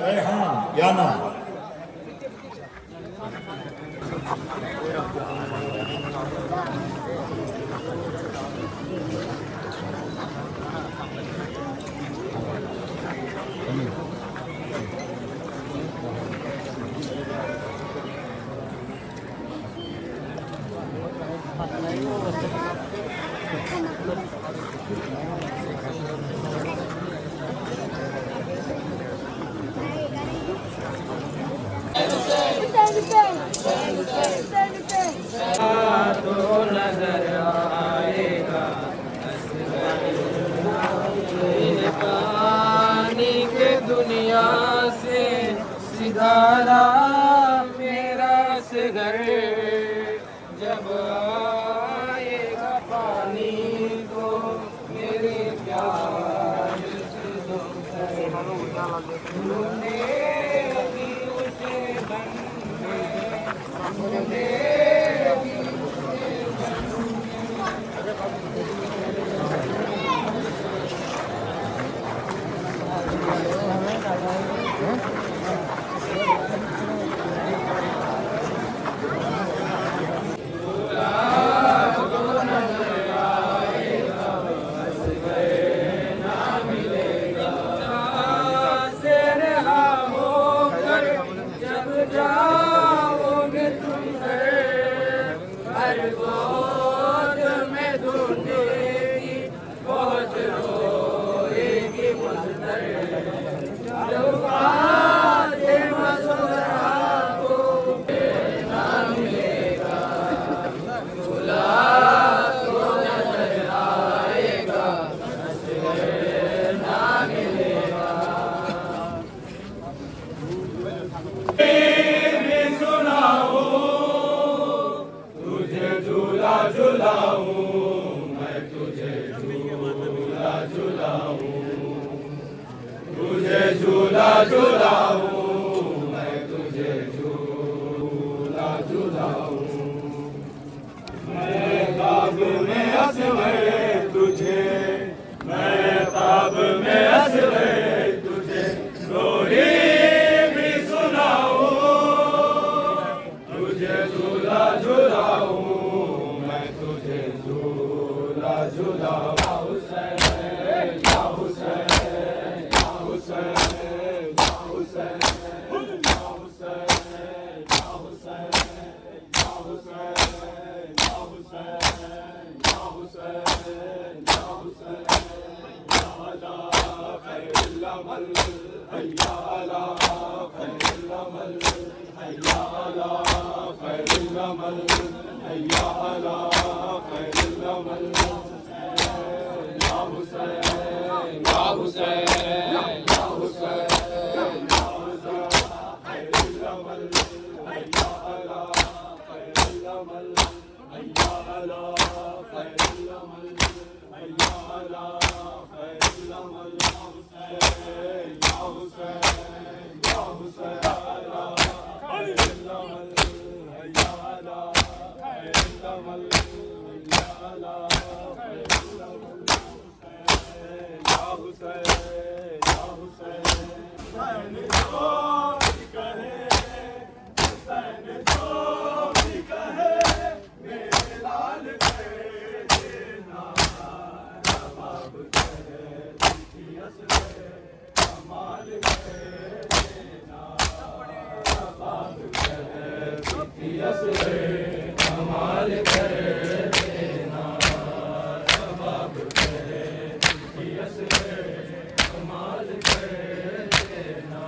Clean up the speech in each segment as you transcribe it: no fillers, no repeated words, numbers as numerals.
रेहान याना तो नजर आएगा पानी के दुनिया से सिधारा मेरा से घर जब आएगा पानी तो मेरे प्यार तूने भी उसे जाओगे तुम हर गोद में ढूंढेगी बहुत रोएगी मुझदर जब बातें मसुरा को ना मिलेगा बुला तो नजर आएगा ना मिलेगा झुलाऊं मैं तुझे झूला झुलाऊं तुझे झूला झुलाऊं मैं तुझे झूला झुलाऊं मैं ख्वाब में असवर तुझे मैं ख्वाब में असवर तुझे लोरी भी सुनाऊं तुझे झूला झुलाऊं तुझे झूला झूला हुसैन या हुसैन या हुसैन या हुसैन या हुसैन या हुसैन या हुसैन या हुसैन या हुसैन या हुसैन या अला खैरुल अमल हैया अला खैरुल अमल हैया अला खैरुल अमल हैया अला खैरुल अमल या हुसैन या हुसैन या हुसैन या हुसैन खैरुल अमल हैया अला खैरुल अमल हैया अला खैरुल अमल हैया अला खैरुल अमल या हुसैन या हुसैन अला खैरुल अमल हैया अला खैरुल अमल हैया अला खैरुल अमल या हुसैन या हुसैन हुसैन जो भी कहे हुसैन जो भी कहे मेरे लाल कहे देना जवाब कहे चिट्ठी असले कमाल कहे देना जवाब कहे चिट्ठी असले कमाल कहे देना जवाब कहे चिट्ठी असले कमाल कहे देना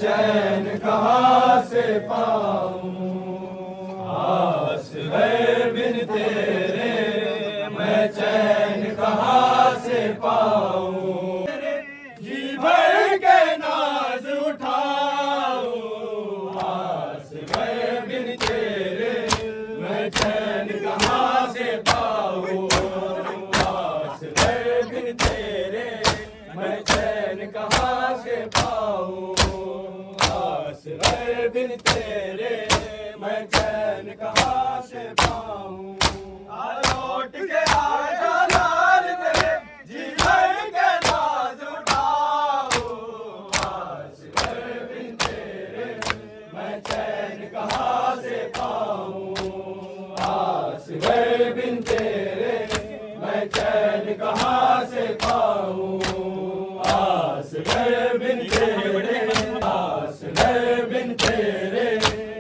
चैन कहाँ से पाऊं, आस है बिन तेरे मैं चैन कहाँ से पाऊं। जी भर के नाज उठाऊं, आस है बिन तेरे मैं चैन कहाँ से पाऊं, आस है बिन तेरे मैं चैन कहाँ से पाऊं, आस है बिन तेरे मैं चैन कहाँ से पाऊं। लौट के आजा लाल तेरे जी भर के नाज उठाओ, आस है बिन तेरे मैं चैन कहाँ से पाऊं, आस है बिन तेरे मैं चैन कहाँ से पाऊं, आस है बिन तेरे, आस है बिन तेरे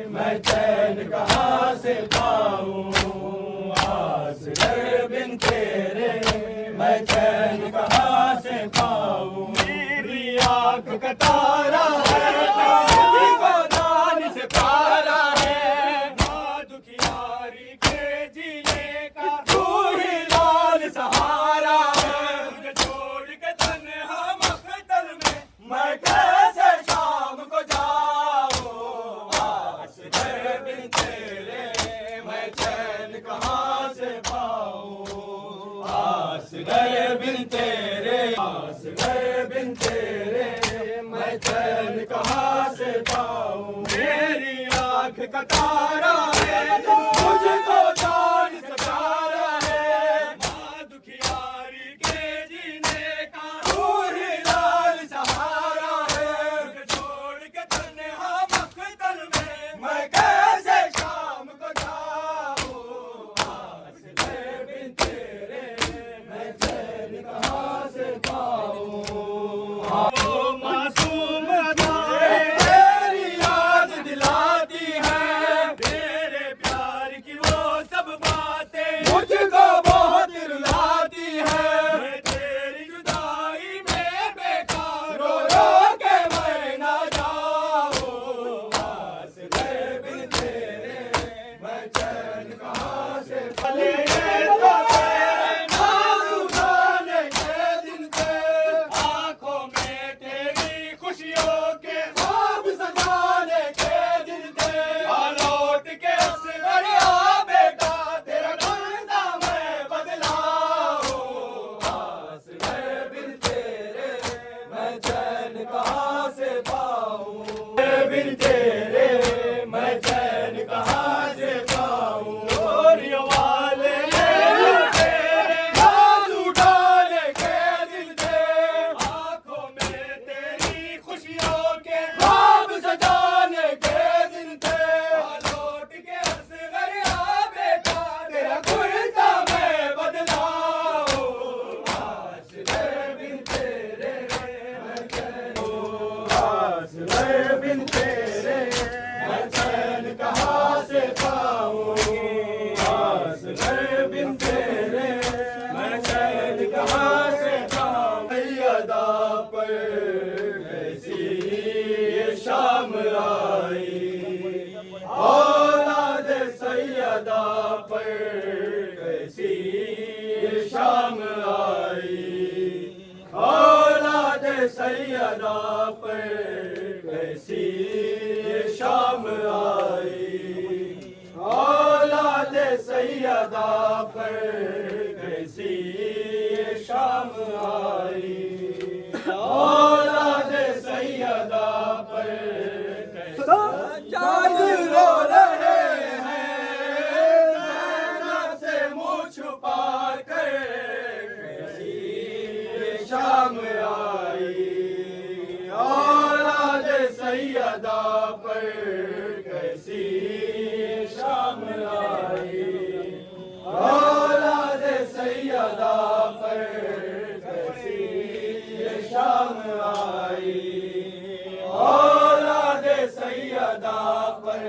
मैं चैन कहाँ से पाऊं, आस है बिन तेरे मैं चैन कहाँ से पाऊं। मेरी आँख का तारा है तुझको दान से प्यारा है, माँ दुखियारी के जीने का तू ही लाल सहारा है। मुझे छोड़ के तन्हा मख्तल में मैं कैसे शाम को जाऊं, आस है बिन तेरे मैं चैन कहाँ से पाऊं, आस है बिन तेरे, आस है बिन तेरे मैं चैन कहाँ से पाऊं। मेरी आँख का तारा है मुझको जान से प्यारा है, माँ दुखियारी के जीने का तू ही लाल सहारा है। मुझे छोड़ के तन्हा मख्तल में मैं कैसे शाम को जाऊं, आस है बिन तेरे मैं चैन कहाँ से पाऊं। ओ मासूम अदाएं तेरी याद दिलाती है, तेरे प्यार की वो सब बातें मुझको बहुत रुलाती है। मैं तेरी जुदाई में बेकार रो रो के मर ना जाऊं, आस है बिन तेरे मैं चैन कहाँ से पाऊं। तो तेरे नाम उठाने के दिन थे, आँखों में तेरी खुशियों के ख्वाब सजाने के दिन थे। लौट के असगर आ बेटा तेरा धंधा मैं बदलाऊं, आस है बिन तेरे मैं चैन कहाँ से पाऊं, बिन तेरे मैं चैन कहाँ से पाऊं। गोरियों वाले तेरे नाज उठाने के दिन थे, आँखों में तेरी खुशियों के ख्वाब सजाने के दिन थे। लौट के असगर आ बेटा तेरा कुर्ता मैं बदलाऊं, आस है बिन तेरे मैं चैन, आस है बिन तेरे मैं चैन कहाँ से पाऊं, आस है बिन तेरे मैं चैन कहाँ से पाऊं। सैयदा पर कैसी ये शाम आई, औलाद सैयदा पर कैसी ये शाम आई, औलाद सैयदा पर कैसी ये शाम आई, औलाद सैयदा पर कैसी ये शाम आई, औलाद सैयदा पर सज्जाद रो रहे हैं ज़ैनब से मुँह छुपा कर, कैसी ये शाम आई, औलाद सैयदा पर कैसी ये शाम आई, औलाद सैयदा पर कैसी ये शाम आई, औलाद सैयदा पर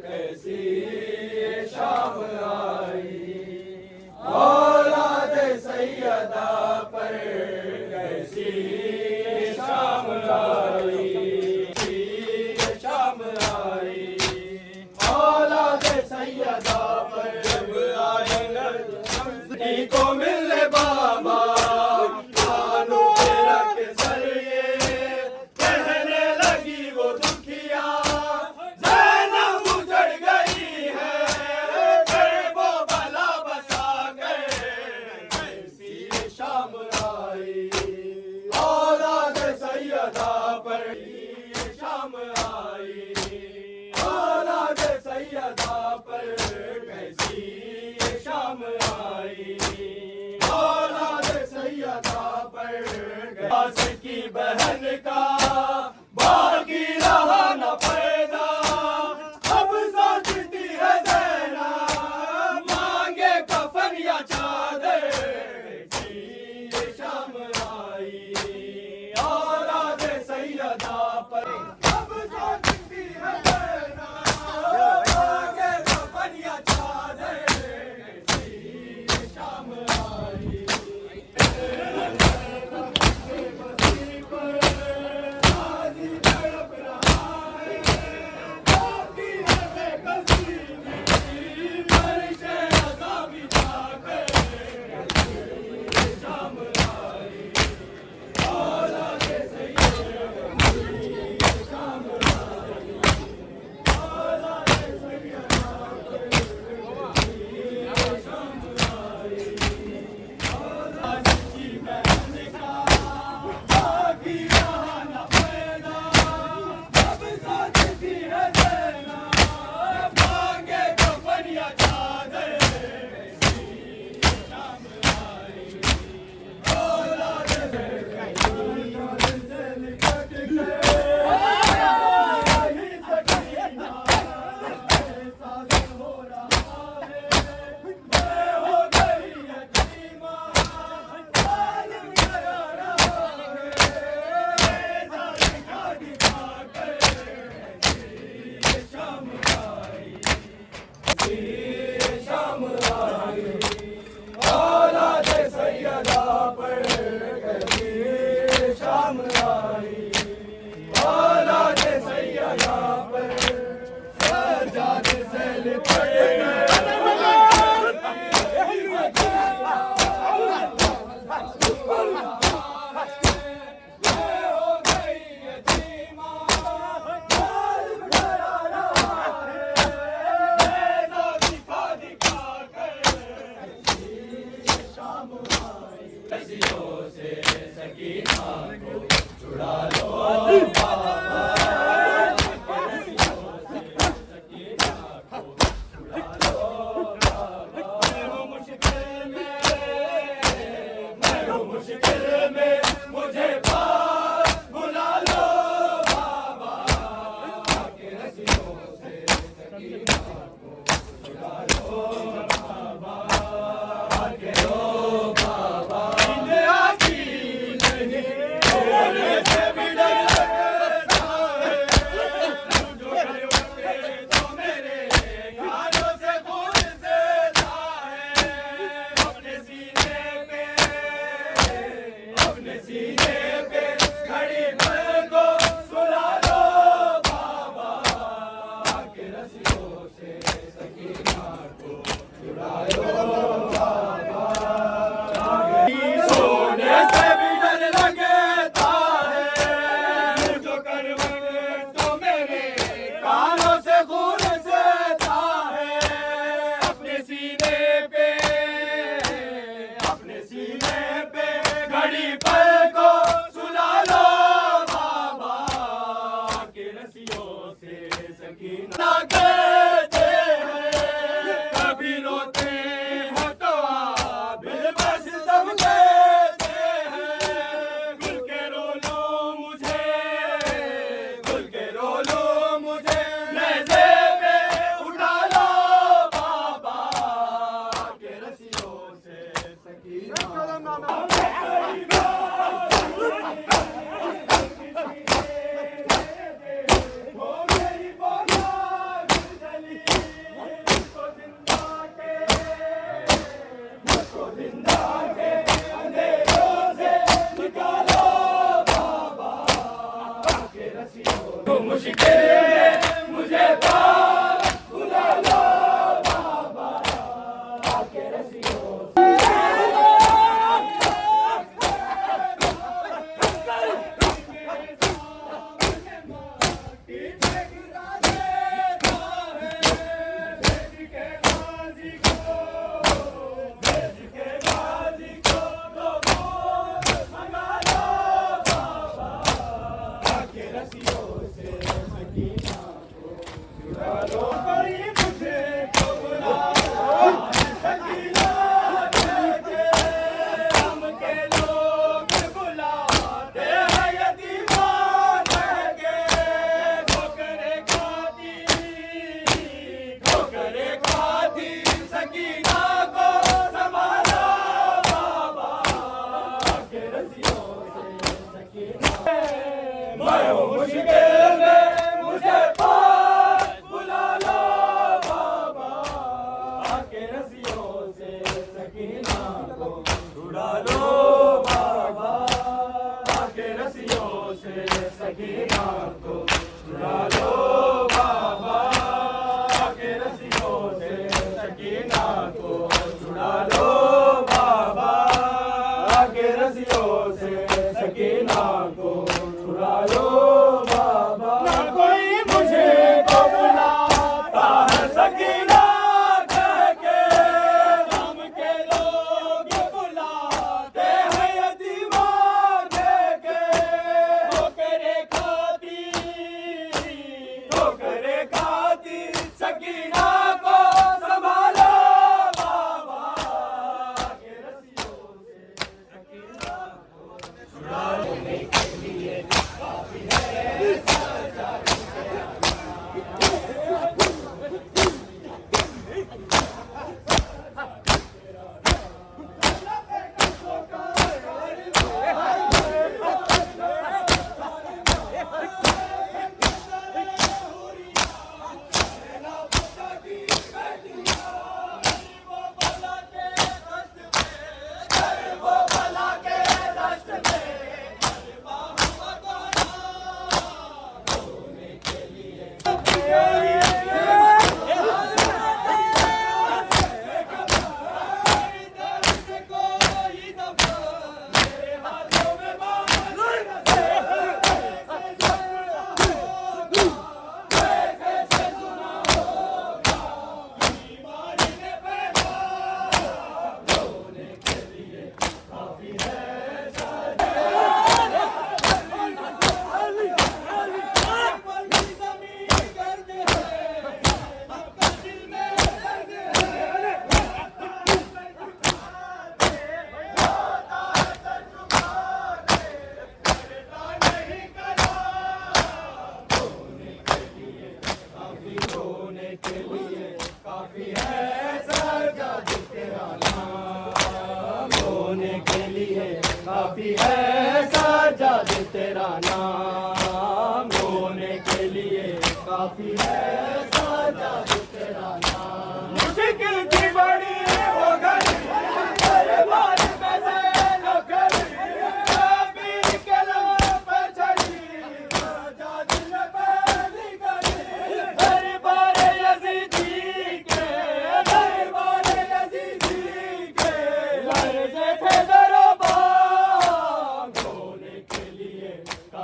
कैसी ये शाम आई, औलाद सैयदा पर कैसी ये शाम आई। बहन का बाकी रहा न पैदा, अब सोचती है ज़ैना मांगे कफन या चादर, ये शाम आई औलाद सैयदा पर। अब सोचती है ज़ैना मांगे कफन या चादर, ये शाम आई। सकीना को संभालो बाबा के रस्सियों से सकीना को छुड़ाने के लिए काफी है सजा काफी है साजाद तेरा नाम रोने के लिए काफी है साजाद तेरा नाम मुश्किल की बड़ी वो घड़ी दरबार में ज़ैनब खड़ी कबीर के लबों पे चढ़ी साजाद ने पहली कड़ी दरबार यज़ीदी के दरबार यज़ीदी के लर्ज़े थे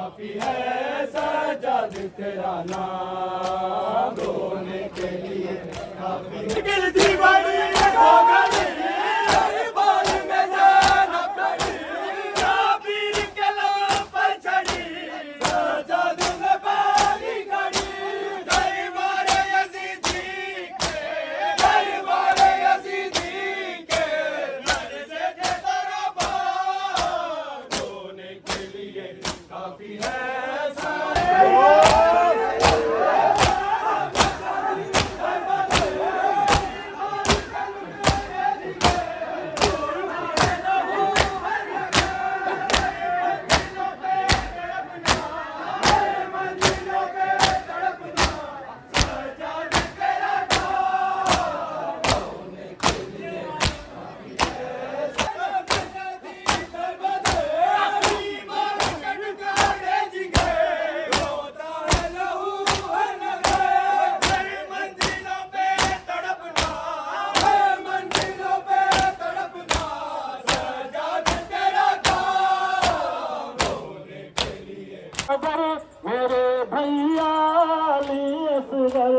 काफी है सजाद तेरा नाम रोने के लिए काफी मुश्किल थी बड़ी वो घड़ी दरबार में ज़ैनब खड़ी कबीर के लबों पर चढ़ी सजाद ने पहली कड़ी दरबार यज़ीदी के दरबार यज़ीदी के लर्ज़े थे दरबार रोने के लिए काफी है मेरे भैया असगर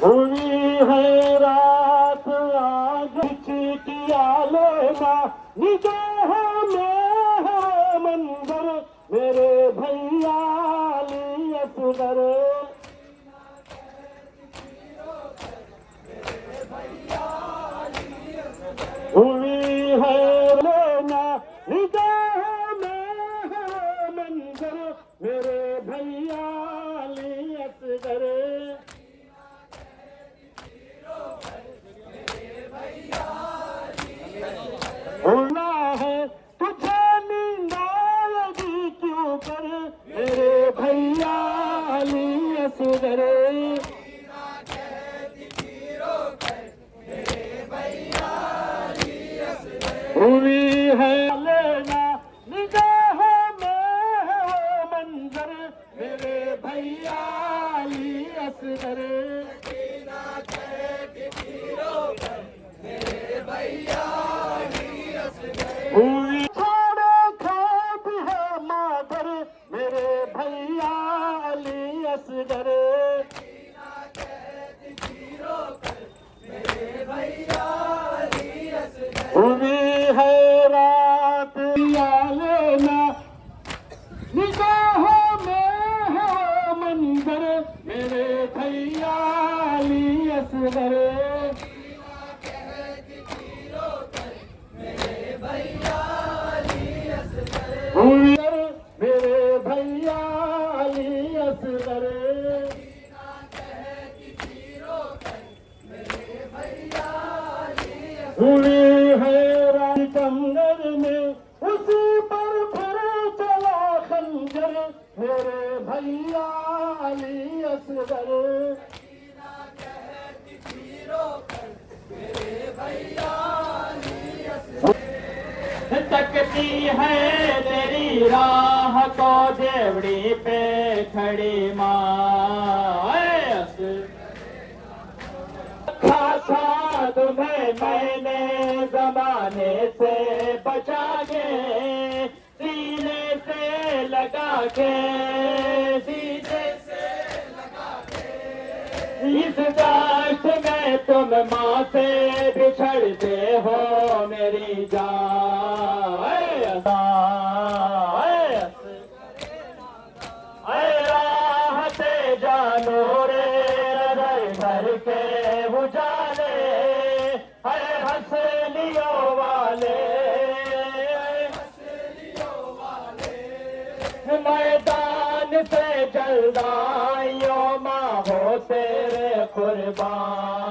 हुई है रात आज किया लेना निगाहों में है मंजर मेरे भैया असगर हुई है लेना निगाह में है मंजर मेरे भैया असगर होना है तुझे निंदाएगी क्यों कर मेरे भैया असगर हुई है लेना मेरे भैया अली असगर हुई है रामचंद्र में उसी पर फिर चला खंजर मेरे भैया अली असगर तकती है तेरी राह को देवड़ी पे खड़ी माँ खासा तुम्हें मैंने जमाने से बचा के सीने से लगा के सीने से इस दाश्त में तुम माँ से बिछड़ते हो मेरी जान राह से जानो रे घर भर के उजाले है हंसलियों वाले मैदान से जल्दाइयो माँ हो तेरे कुर्बान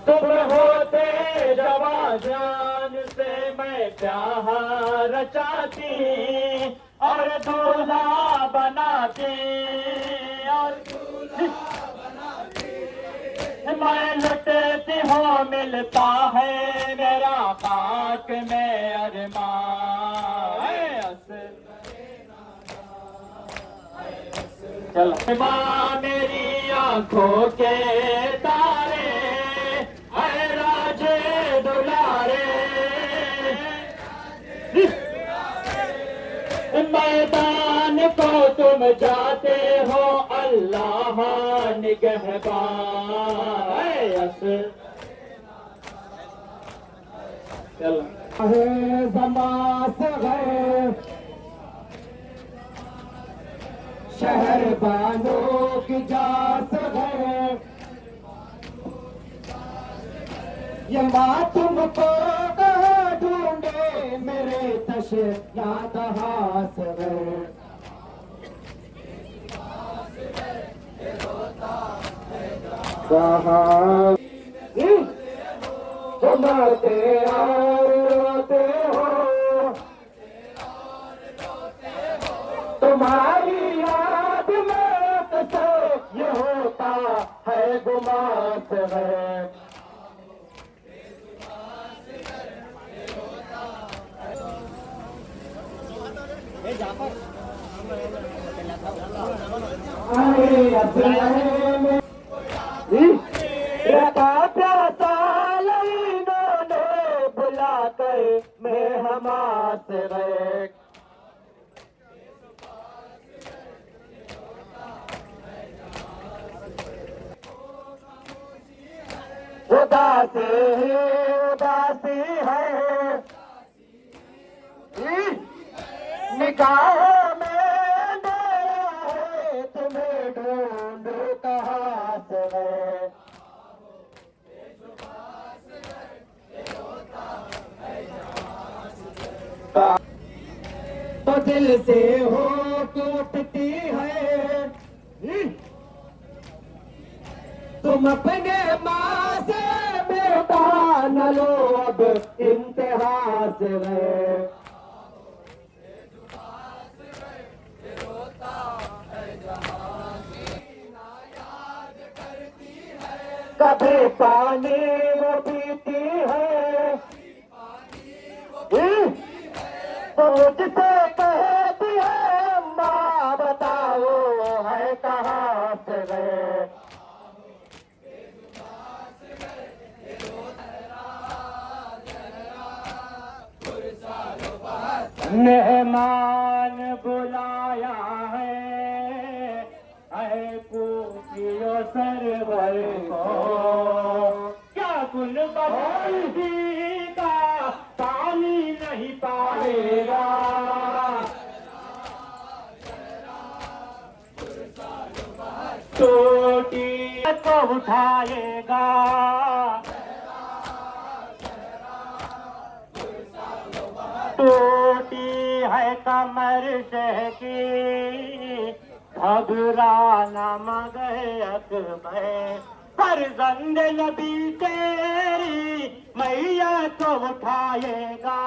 तुम होते जवा जान से मैं प्यार रचाती और दूल्हा बनाती और मैं लुटती हूँ मिलता है मेरा खाक में अरमान चल माँ मेरी आंखों के तारे है राजे दुलारे मैदान को तुम जाते हो अल्लाह निगहबान चल जमात है शहर बानो की जात है ये माँ तुमको ढूंढे मेरे तश याद हास है तुम रोते हो तुम्हारी याद में तो ये होता है गुमास है बुला कर मैं हमास गए उदासी है निगाहों में तुम्हें ढूंढ कहाँ से तो दिल से हो टूटती है तुम अपने माँ से बेटा न लो अब इंतहा से कभी पानी वो पीती है तो मुझसे कहती है माँ बताओ है कहाँ से गए मेहमान बुलाया है पूछियो सरवर को क्या कुल बहाली का पानी नहीं पाएगा चोटी को उठाएगा टूटी है कमर शह की, घबराना मगर अकबर, फर्जंद नबी तेरी मैया तो उठाएगा।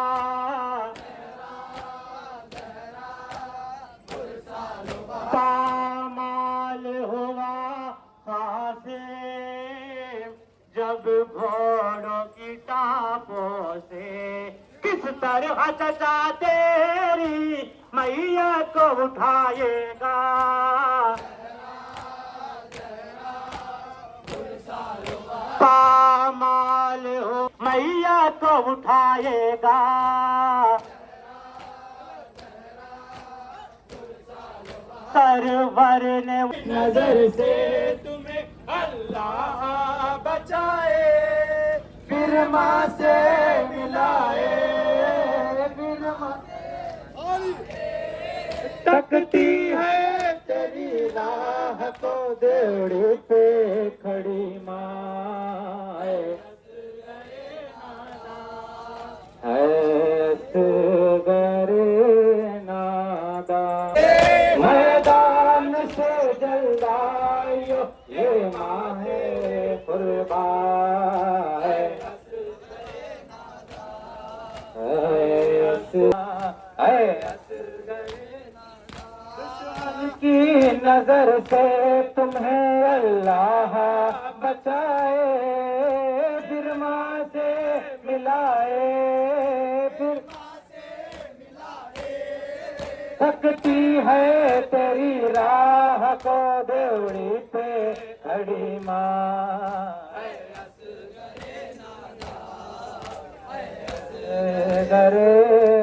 पामाल हुआ खासे जब घोड़ों की टापों से, किस तरह चचा तेरी मैया को उठाएगा। पामाल हो मैया को उठाएगा। सरवर ने नजर से तुम्हें अल्लाह बचाए, फिर माँ से मिलाए, फिर माँ तकती है तेरी राह को देवड़ी पे खड़ी माँ गरे नादा, मैदान से जल्दाइयो ये माँ है कुर्बान की नजर से तुम्हें अल्लाह बचाए, फिर माँ से मिलाए, फिर थकती है तेरी राह को देवड़ी पे खड़ी माँ गरे